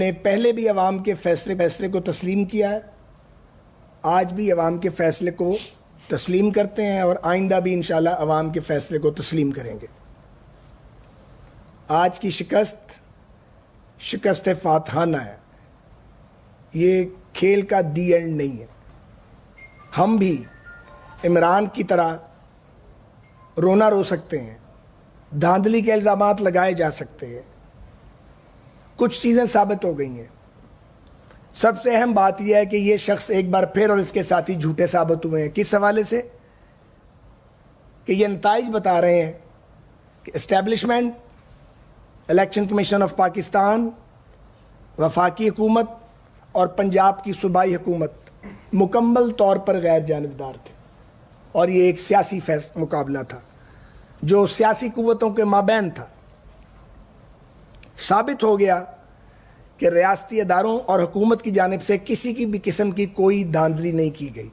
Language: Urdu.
نے پہلے بھی عوام کے فیصلے کو تسلیم کیا ہے، آج بھی عوام کے فیصلے کو تسلیم کرتے ہیں اور آئندہ بھی انشاءاللہ عوام کے فیصلے کو تسلیم کریں گے۔ آج کی شکست فاتحانہ ہے، یہ کھیل کا دی اینڈ نہیں ہے۔ ہم بھی عمران کی طرح رونا رو سکتے ہیں، دھاندلی کے الزامات لگائے جا سکتے ہیں، کچھ چیزیں ثابت ہو گئی ہیں۔ سب سے اہم بات یہ ہے کہ یہ شخص ایک بار پھر اور اس کے ساتھی جھوٹے ثابت ہوئے ہیں۔ کس حوالے سے؟ کہ یہ نتائج بتا رہے ہیں کہ establishment, election commission of Pakistan, وفاقی حکومت اور پنجاب کی صوبائی حکومت مکمل طور پر غیر جانبدار تھے، اور یہ ایک سیاسی مقابلہ تھا جو سیاسی قوتوں کے مابین تھا۔ ثابت ہو گیا کہ ریاستی اداروں اور حکومت کی جانب سے کسی کی بھی قسم کی کوئی دھاندلی نہیں کی گئی۔